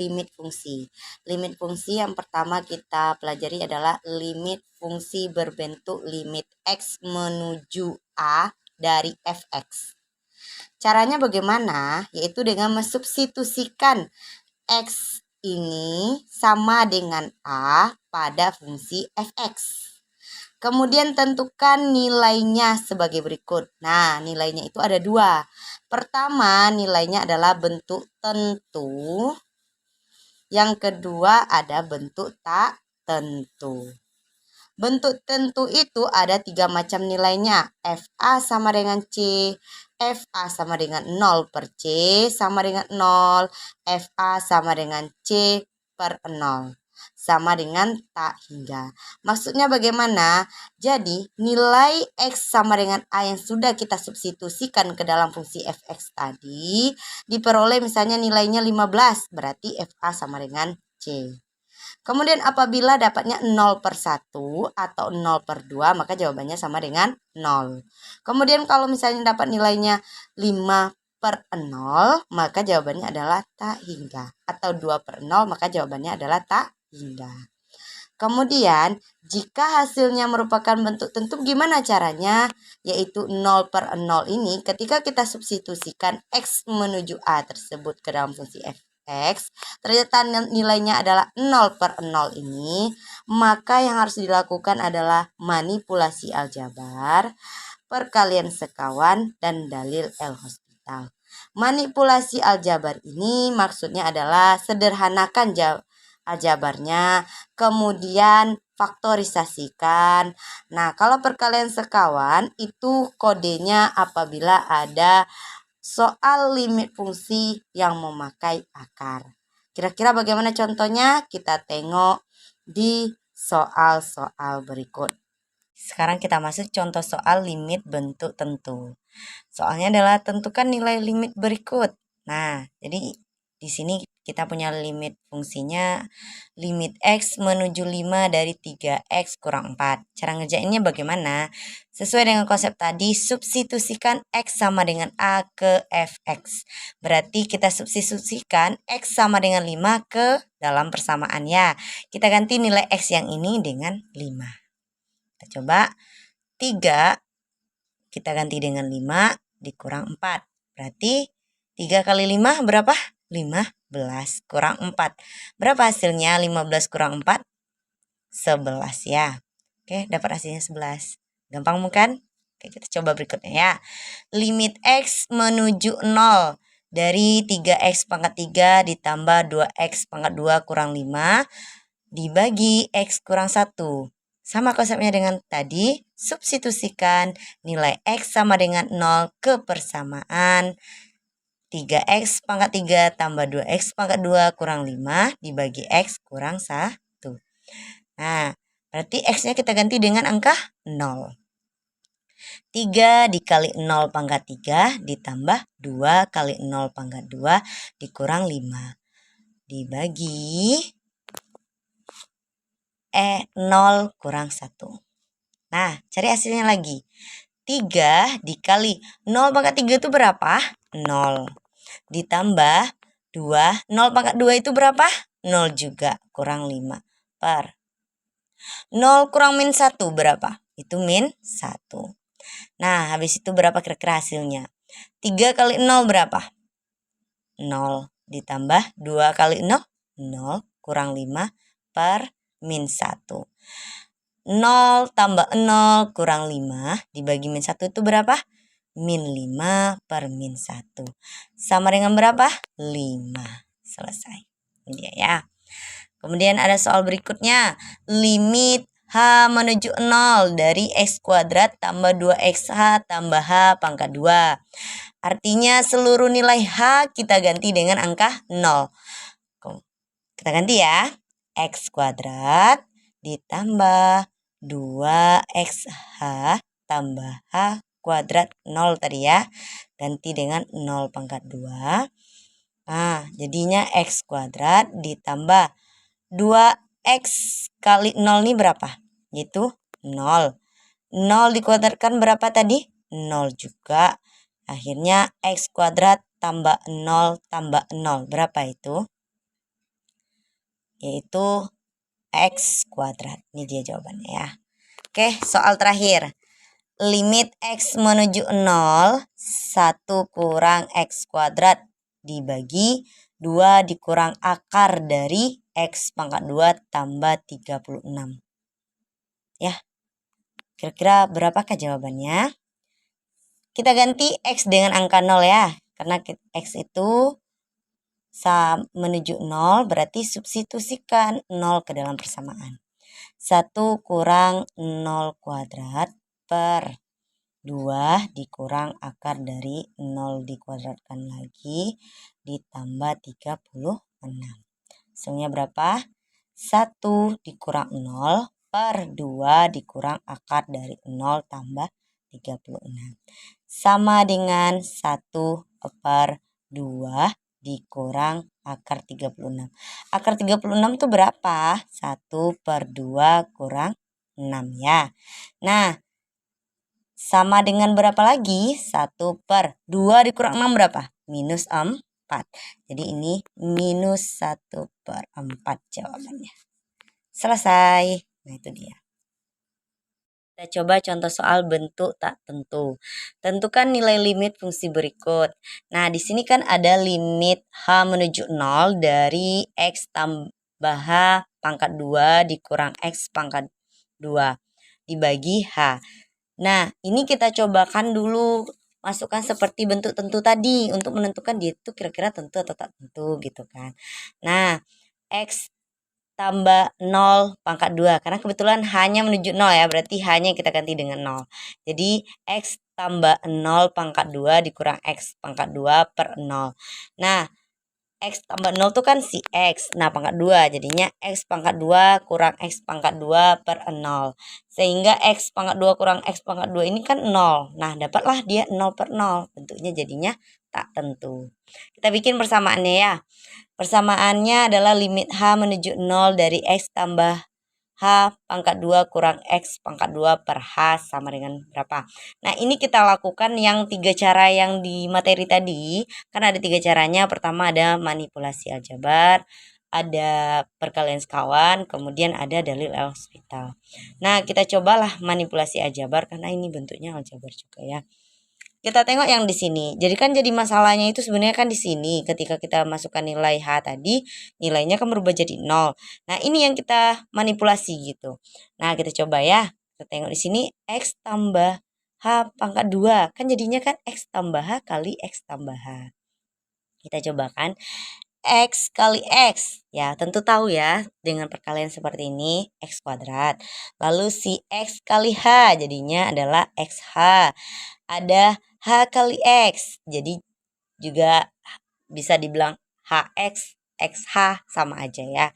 limit fungsi. Limit fungsi yang pertama kita pelajari adalah limit fungsi berbentuk limit X menuju A dari fx. Caranya bagaimana? Yaitu dengan mensubstitusikan X ini sama dengan A pada fungsi fx. Kemudian tentukan nilainya sebagai berikut. Nah, nilainya itu ada dua. Pertama, nilainya adalah bentuk tentu. Yang kedua ada bentuk tak tentu. Bentuk tentu itu ada 3 macam nilainya. FA sama dengan C, FA sama dengan 0 per C sama dengan 0, FA sama dengan C per 0. Sama dengan tak hingga. Maksudnya bagaimana? Jadi nilai X sama dengan A yang sudah kita substitusikan ke dalam fungsi fx tadi diperoleh misalnya nilainya 15, berarti FA sama dengan C. Kemudian apabila dapatnya 0 per 1 atau 0 per 2 maka jawabannya sama dengan 0. Kemudian kalau misalnya dapat nilainya 5 per 0 maka jawabannya adalah tak hingga. Atau 2 per 0 maka jawabannya adalah tak hingga. Kemudian jika hasilnya merupakan bentuk tentu gimana caranya? Yaitu 0 per 0 ini ketika kita substitusikan X menuju A tersebut ke dalam fungsi fx, ternyata nilainya adalah 0 per 0 ini, maka yang harus dilakukan adalah manipulasi aljabar, perkalian sekawan, dan dalil L'Hospital. Manipulasi aljabar ini maksudnya adalah sederhanakan aljabarnya, kemudian faktorisasikan. Nah, kalau perkalian sekawan itu kodenya apabila ada soal limit fungsi yang memakai akar. Kira-kira bagaimana contohnya? Kita tengok di soal-soal berikut. Sekarang kita masuk contoh soal limit bentuk tentu. Soalnya adalah tentukan nilai limit berikut. Nah, jadi di sini kita punya limit fungsinya limit X menuju 5 dari 3X kurang 4. Cara ngerjainnya bagaimana? Sesuai dengan konsep tadi, substitusikan X sama dengan A ke fx. Berarti kita substitusikan X sama dengan 5 ke dalam persamaan ya. Kita ganti nilai X yang ini dengan 5. Kita coba 3 kita ganti dengan 5 dikurang 4. Berarti 3 kali 5 berapa? 15 kurang 4. Berapa hasilnya? 15 kurang 4? 11 ya. Oke, dapat hasilnya 11. Gampang bukan? Oke, kita coba berikutnya ya. Limit X menuju 0 dari 3X pangkat 3 ditambah 2X pangkat 2 kurang 5 dibagi X kurang 1. Sama konsepnya dengan tadi, substitusikan nilai X sama dengan 0 ke persamaan 3X pangkat 3 tambah 2X pangkat 2 kurang 5 dibagi X kurang 1. Nah, berarti X-nya kita ganti dengan angka 0. 3 dikali 0 pangkat 3 ditambah 2 kali 0 pangkat 2 dikurang 5 dibagi 0 kurang 1. Nah, cari hasilnya lagi. 3 dikali 0 pangkat 3 itu berapa? 0. Ditambah 2. 0 pangkat 2 itu berapa? 0 juga. Kurang 5. Per 0 kurang min 1 berapa? Itu min 1. Nah, habis itu berapa kira-kira hasilnya? 3 kali 0 berapa? 0. Ditambah 2 kali 0? 0. Kurang 5 per min 1. 0 tambah 0 kurang 5 dibagi min 1 itu berapa? Min 5 per min 1. Sama dengan berapa? 5. Selesai. Ini dia ya. Kemudian ada soal berikutnya. Limit H menuju 0 dari X kuadrat tambah 2XH tambah H pangkat 2. Artinya seluruh nilai H kita ganti dengan angka 0. Kita ganti ya. X kuadrat ditambah 2XH tambah H kuadrat 0 tadi ya. Ganti dengan 0 pangkat 2. Nah, jadinya X kuadrat ditambah 2X kali 0 ini berapa? Yaitu 0. 0 dikuadratkan berapa tadi? 0 juga. Akhirnya X kuadrat tambah 0 tambah 0. Berapa itu? yaitu X kuadrat. Ini dia jawabannya ya. Oke, soal terakhir. Limit X menuju 0, 1 kurang X kuadrat dibagi 2 dikurang akar dari X pangkat 2 tambah 36. Ya, kira-kira berapakah jawabannya? Kita ganti X dengan angka 0 ya. Karena X itu menuju 0 berarti substitusikan 0 ke dalam persamaan. 1 kurang 0 kuadrat per 2 dikurang akar dari 0 dikuadratkan lagi ditambah 36. Hasilnya berapa? 1 dikurang 0 per 2 dikurang akar dari 0 tambah 36. Sama dengan 1 per 2 dikurang akar 36. Akar 36 itu berapa? 1 per 2 kurang 6 ya. Nah, sama dengan berapa lagi? 1 per 2 dikurang 6 berapa? Minus 4. Jadi ini minus 1 per 4 jawabannya. Selesai. Nah itu dia. Kita coba contoh soal bentuk tak tentu. Tentukan nilai limit fungsi berikut. Nah di sini kan ada limit H menuju 0 dari X tambah H pangkat 2 dikurang X pangkat 2 dibagi H. Nah, ini kita cobakan dulu masukkan seperti bentuk tentu tadi untuk menentukan dia itu kira-kira tentu atau tak tentu gitu kan. Nah, X tambah 0 pangkat 2 karena kebetulan hanya menuju 0 ya, berarti hanya kita ganti dengan 0. Jadi X tambah 0 pangkat 2 dikurang X pangkat 2 per 0. Nah, X tambah 0 itu kan si X. Nah, pangkat 2. Jadinya X pangkat 2 kurang X pangkat 2 per 0. Sehingga X pangkat 2 kurang X pangkat 2 ini kan 0. Nah, dapatlah dia 0 per 0. Bentuknya jadinya tak tentu. Kita bikin persamaannya ya. Persamaannya adalah limit H menuju 0 dari X tambah H pangkat 2 kurang X pangkat 2 per H sama dengan berapa. Nah ini kita lakukan yang 3 cara yang di materi tadi. Kan ada 3 caranya. Pertama ada manipulasi aljabar, ada perkalian sekawan, kemudian ada dalil El-Hospital. Nah kita cobalah manipulasi aljabar karena ini bentuknya aljabar juga ya. Kita tengok yang di sini. Jadi kan jadi masalahnya itu sebenarnya kan di sini. Ketika kita masukkan nilai H tadi, nilainya kan berubah jadi 0. Nah, ini yang kita manipulasi gitu. Nah, kita coba ya. Kita tengok di sini X tambah H pangkat 2. Kan jadinya kan X tambah H kali X tambah H. Kita cobakan X kali X. Ya, tentu tahu ya dengan perkalian seperti ini X kuadrat. Lalu si X kali H jadinya adalah XH. Ada H kali X. Jadi juga bisa dibilang HX, XH sama aja ya.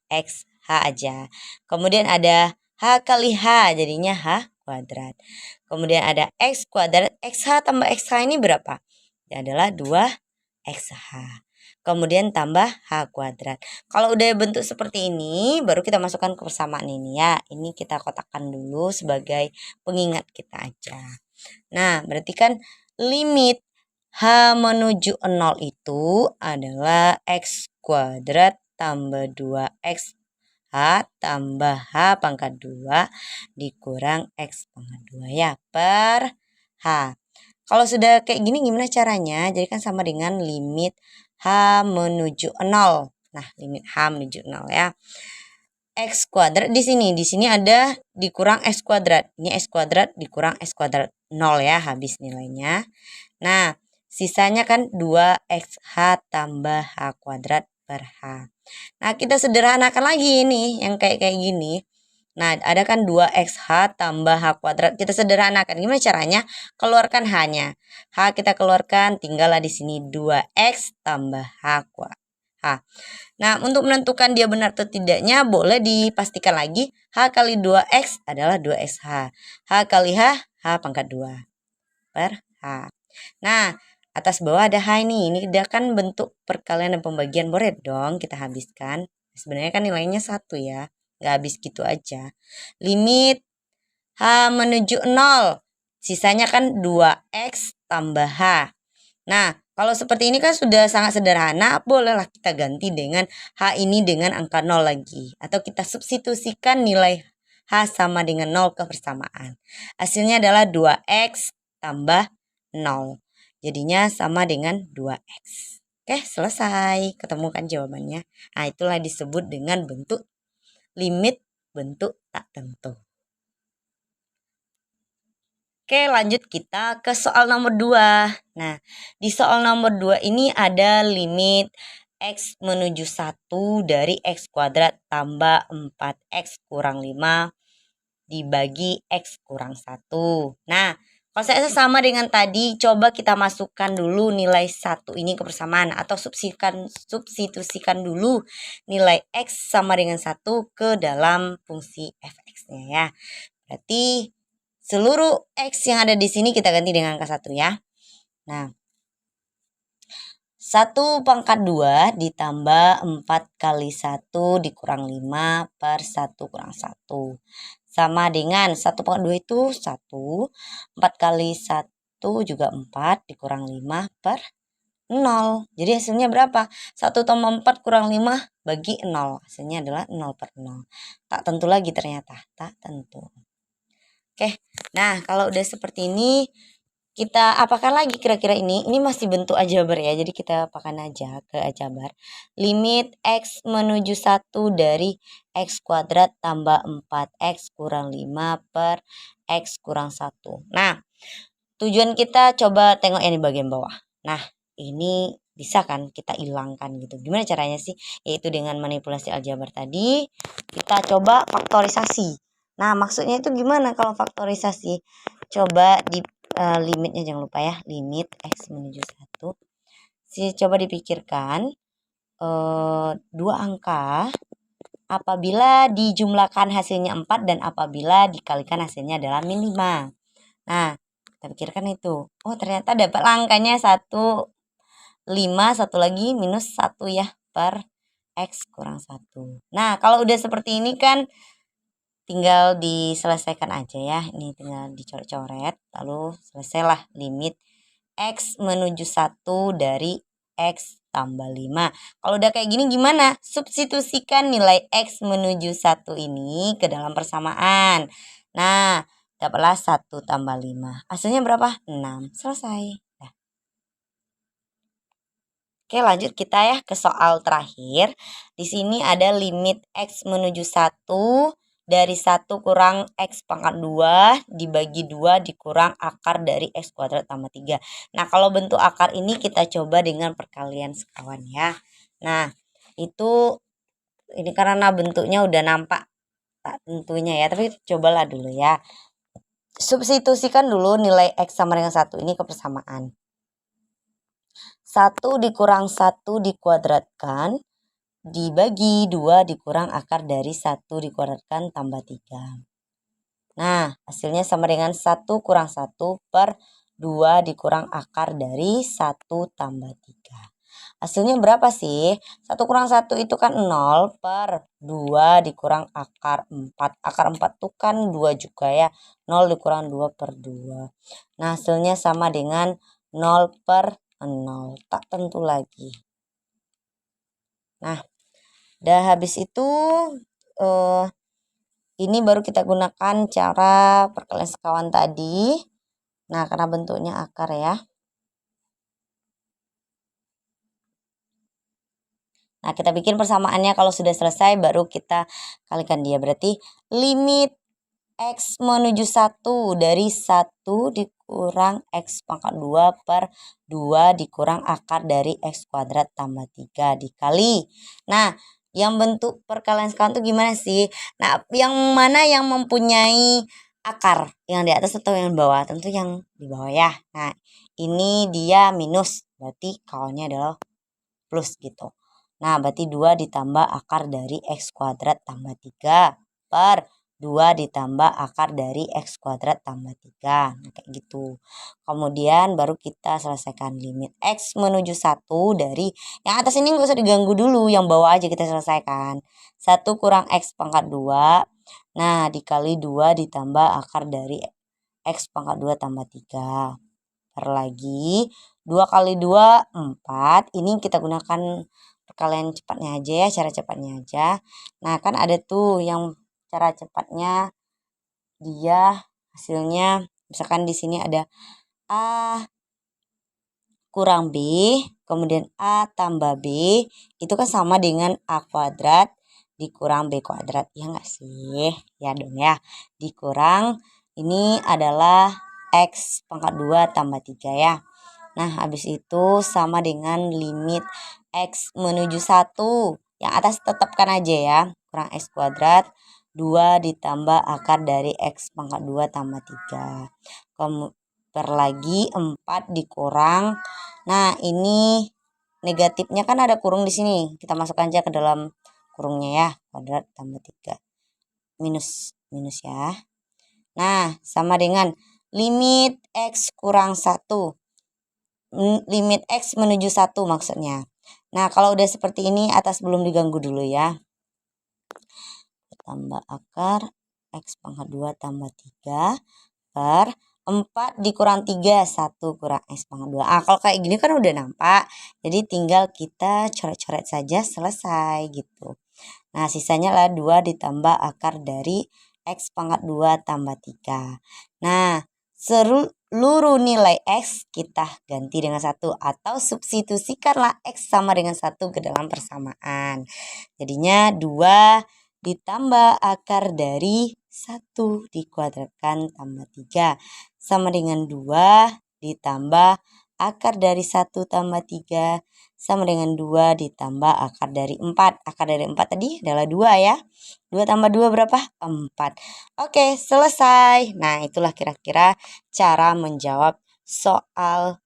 XH aja. Kemudian ada H kali H jadinya H kuadrat. Kemudian ada X kuadrat. XH tambah XH ini berapa? Ini adalah 2XH. Kemudian tambah H kuadrat. Kalau udah bentuk seperti ini, baru kita masukkan ke persamaan ini ya. Ini kita kotakkan dulu sebagai pengingat kita aja. Nah, berarti kan limit H menuju 0 itu adalah X kuadrat tambah 2X H tambah H pangkat 2 dikurang X pangkat 2 ya per H. Kalau sudah kayak gini gimana caranya? Jadi kan sama dengan limit H menuju 0. Nah, limit H menuju 0 ya. X kuadrat di sini ada dikurang X kuadrat. Ini X kuadrat dikurang X kuadrat 0 ya, habis nilainya. Nah, sisanya kan 2XH tambah H kuadrat per H. Nah, kita sederhanakan lagi ini yang kayak gini. Nah, ada kan 2XH tambah H kuadrat. Kita sederhanakan. Gimana caranya? Keluarkan H-nya. H kita keluarkan, tinggallah di sini 2X tambah H kuadrat. H. Nah, untuk menentukan dia benar atau tidaknya, boleh dipastikan lagi. H kali 2X adalah 2XH. H kali H, H pangkat 2 per H. Nah, atas bawah ada H ini. Ini dia kan bentuk perkalian dan pembagian. Boleh dong kita habiskan. Sebenarnya kan nilainya 1 ya. Nggak habis gitu aja. Limit H menuju 0. Sisanya kan 2X tambah H. Nah, Kalau seperti ini kan sudah sangat sederhana, bolehlah kita ganti dengan H ini dengan angka 0 lagi. Atau kita substitusikan nilai H sama dengan 0 ke persamaan. Hasilnya adalah 2X tambah 0. Jadinya sama dengan 2X. Oke, selesai. Ketemukan jawabannya. Nah, itulah disebut dengan bentuk limit bentuk tak tentu. Oke, lanjut kita ke soal nomor 2. Nah, di soal nomor 2 ini ada limit X menuju 1 dari X kuadrat tambah 4X kurang 5 dibagi X kurang 1. Nah, kalau saya sama dengan tadi, coba kita masukkan dulu nilai 1 ini ke persamaan atau substitusikan dulu nilai X sama dengan 1 ke dalam fungsi fx-nya ya. Berarti seluruh X yang ada di sini kita ganti dengan angka 1 ya. Nah, 1 pangkat 2 ditambah 4 kali 1 dikurang 5 per 1 kurang 1. Sama dengan 1 pangkat 2 itu 1, 4 kali 1 juga 4 dikurang 5 per 0. Jadi hasilnya berapa? 1 tambah 4 kurang 5 bagi 0. Hasilnya adalah 0 per 0. Tak tentu lagi ternyata, tak tentu. Oke, nah kalau udah seperti ini, kita apakan lagi kira-kira ini? Ini masih bentuk aljabar ya, jadi kita apakan aja ke aljabar. Limit X menuju 1 dari X kuadrat tambah 4X kurang 5 per X kurang 1. Nah, tujuan kita coba tengok yang di bagian bawah. Nah, ini bisa kan kita hilangkan gitu. Gimana caranya sih? Yaitu dengan manipulasi aljabar tadi, kita coba faktorisasi. Nah, maksudnya itu gimana kalau faktorisasi? Coba di limitnya jangan lupa ya, limit X menuju 1. Coba dipikirkan 2 angka apabila dijumlahkan hasilnya 4 dan apabila dikalikan hasilnya adalah min 5. Nah, kita pikirkan itu. Oh, ternyata dapat angkanya 1, 5, satu lagi minus 1 ya per X kurang 1. Nah, kalau udah seperti ini kan tinggal diselesaikan aja ya. Ini tinggal dicoret-coret. Lalu selesailah limit X menuju 1 dari X tambah 5. Kalau udah kayak gini gimana? Substitusikan nilai X menuju 1 ini ke dalam persamaan. Nah, dapatlah 1 tambah 5. Hasilnya berapa? 6. Selesai. Nah. Oke, lanjut kita ya ke soal terakhir. Di sini ada limit X menuju 1 dari 1 kurang X pangkat 2 dibagi 2 dikurang akar dari X kuadrat tambah 3. Nah, kalau bentuk akar ini kita coba dengan perkalian sekawan ya. Nah, itu ini karena bentuknya udah nampak tak tentunya ya, tapi cobalah dulu ya. Substitusikan dulu nilai X sama dengan 1 ini ke persamaan. 1 dikurang 1 dikuadratkan dibagi 2 dikurang akar dari 1 dikuadratkan tambah 3. Nah, hasilnya sama dengan 1 kurang 1 per 2 dikurang akar dari 1 tambah 3. Hasilnya berapa sih? 1 kurang 1 itu kan 0 per 2 dikurang akar 4. Akar 4 itu kan 2 juga ya. 0 dikurang 2 per 2. Nah, hasilnya sama dengan 0 per 0. Tak tentu lagi. Nah, udah habis itu ini baru kita gunakan cara perkalian sekawan tadi. Nah, karena bentuknya akar ya. Nah, kita bikin persamaannya kalau sudah selesai baru kita kalikan dia. Berarti limit X menuju 1 dari 1 dikurang X pangkat 2 per 2 dikurang akar dari X kuadrat tambah 3 dikali. Nah, yang bentuk perkalian sekawan itu gimana sih? Nah, yang mana yang mempunyai akar? Yang di atas atau yang di bawah? Tentu yang di bawah ya. Nah, ini dia minus. Berarti kawannya adalah plus gitu. Nah, berarti 2 ditambah akar dari X kuadrat tambah 3 per 2 ditambah akar dari X kuadrat tambah 3. Nah, kayak gitu. Kemudian baru kita selesaikan limit X menuju 1 dari yang atas ini nggak usah diganggu dulu. Yang bawah aja kita selesaikan. 1 kurang X pangkat 2. Nah, dikali 2 ditambah akar dari X pangkat 2 tambah 3. Per lagi 2 kali 2, 4. Ini kita gunakan perkalian cepatnya aja ya, cara cepatnya aja. Nah, kan ada tuh yang cara cepatnya dia hasilnya, misalkan di sini ada A kurang B, kemudian A tambah B, itu kan sama dengan A kuadrat dikurang B kuadrat. Ya nggak sih? Ya dong ya. Dikurang, ini adalah X pangkat 2 tambah 3 ya. Nah, habis itu sama dengan limit X menuju 1. Yang atas tetapkan aja ya. Kurang X kuadrat 2 ditambah akar dari X pangkat 2 tambah 3. Kemudian lagi 4 dikurang. Nah, ini negatifnya kan ada kurung di sini. Kita masukkan aja ke dalam kurungnya ya. Kuadrat tambah 3. Minus ya. Nah, sama dengan limit X kurang 1. Limit X menuju 1 maksudnya. Nah, kalau udah seperti ini atas belum diganggu dulu ya. Tambah akar X pangkat 2 tambah 3 per 4 dikurang 3, 1 kurang X pangkat 2. Kalau kayak gini kan udah nampak. Jadi tinggal kita coret-coret saja, selesai gitu. Nah, sisanya lah 2 ditambah akar dari X pangkat 2 tambah 3. Nah, seluruh nilai X kita ganti dengan 1 atau substitusikanlah X sama dengan 1 ke dalam persamaan. Jadinya 2 ditambah akar dari 1 dikuadratkan tambah 3 sama dengan 2 ditambah akar dari 1 tambah 3 sama dengan 2 ditambah akar dari 4. Akar dari 4 tadi adalah 2 ya. 2 tambah 2 berapa? 4. Oke, selesai. Nah, itulah kira-kira cara menjawab soal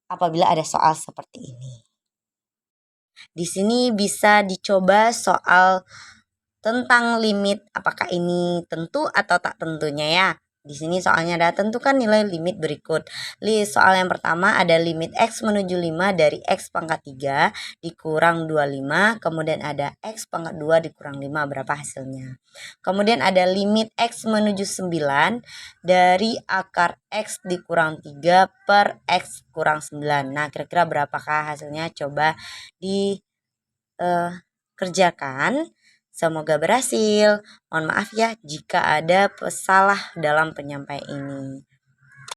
apabila ada soal seperti ini. Di sini bisa dicoba soal tentang limit, apakah ini tentu atau tak tentunya ya. Di sini soalnya ada tentukan nilai limit berikut. Soal yang pertama ada limit X menuju 5 dari X pangkat 3 dikurang 25. Kemudian ada X pangkat 2 dikurang 5. Berapa hasilnya? Kemudian ada limit X menuju 9 dari akar X dikurang 3 per X kurang 9. Nah, kira-kira berapakah hasilnya? Coba dikerjakan. Semoga berhasil. Mohon maaf ya jika ada salah dalam penyampaian ini.